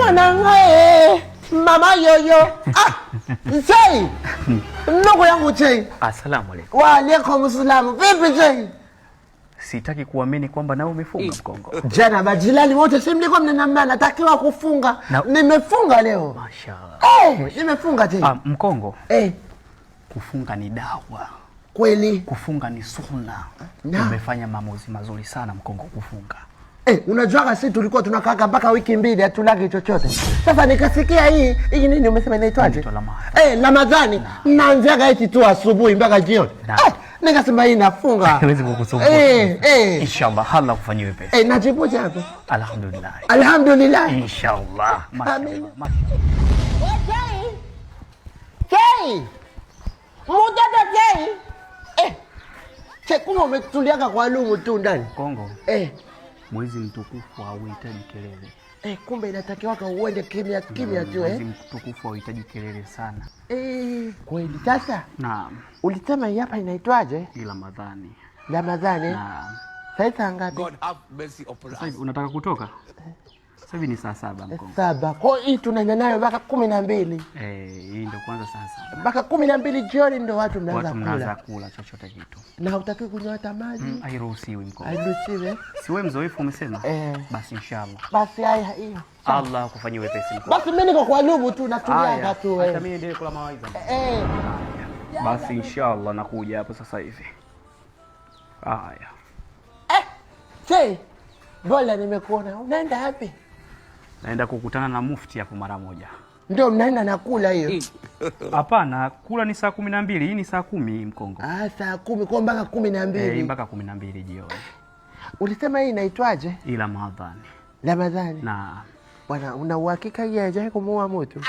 Mwanangu mama yoyo. Chei. Ndugu yangu Chei. Asalamu alaykum. Wa alaykum salaam. Vipi Chei? Sitaki kuamini kwamba nawe umefunga Mkongo. Jana majirani wote si mlikuwa mnaniambia natakiwa kufunga. Nimefunga leo. Mashaallah. Nimefunga Chei. Mkongo. Kufunga ni dawa. Kweli. Kufunga ni sunna. Umefanya maamuzi mazuri sana Mkongo kufunga. Unajua sisi tulikuwa tunakaa mpaka wiki mbili hatulagi chochote. Sasa nikasikia hii nini umesema inaitwaje? Ramadhani. Naanzaga eti tu asubuhi mpaka jioni. Nikasema hii nafunga. Haiwezi kukusumbua. Inshallah Allah kufanyie wepesi. Najibuja hapo. Alhamdulillah. Alhamdulillah. Inshallah. Amin. Chei. Mudada Chei. Chekuma umetuliaga kwa lumu tu ndani. Kongo. Mwezi mtukufu hauhitaji kelele. Kumbe inatakiwa uende kimya kimya tu. Mwezi mtukufu hauhitaji kelele sana. Kweli sasa? Naam. Ulisema hapa inaitwaje? Ni Ramadhani. Ramadhani? Naam. Sasa ngapi? God have mercy upon us. Sasa unataka kutoka? Sasa hivi ni saa 7 Mkongo. 7. Kwa hii tunaenda nayo mpaka 12. Hii ndio kwanza sasa. Mpaka 12 jioni ndio watu mnaanza kula chochote kitu. Na hutaki kunywa hata maji? Hairuhusiwi Mkongo. Hairuhusiwi? Si wewe mzoefu umesema? Basi inshallah. Basi haya hiyo. Allah kufanyie wepesi Mkongo. Basi mimi niko kwa lumu tu natulia tu Hata mimi ndio kula mawaidha. Basi inshallah nakuja hapo sasa hivi. Haya. Chei. Bora nimekuona. Unaenda wapi? Naenda kukutana na mufti hapo mara moja. Ndio mnaenda na kula hiyo? Hapana, kula ni saa 12, hii ni saa 10 Mkongo. Saa 10 kwa mpaka 12. Mpaka 12 jioni. Ulisema hii inaitwaje? Ramadhani. Ramadhani. Na bwana una uhakika yeye hajawahi kumuua mtu?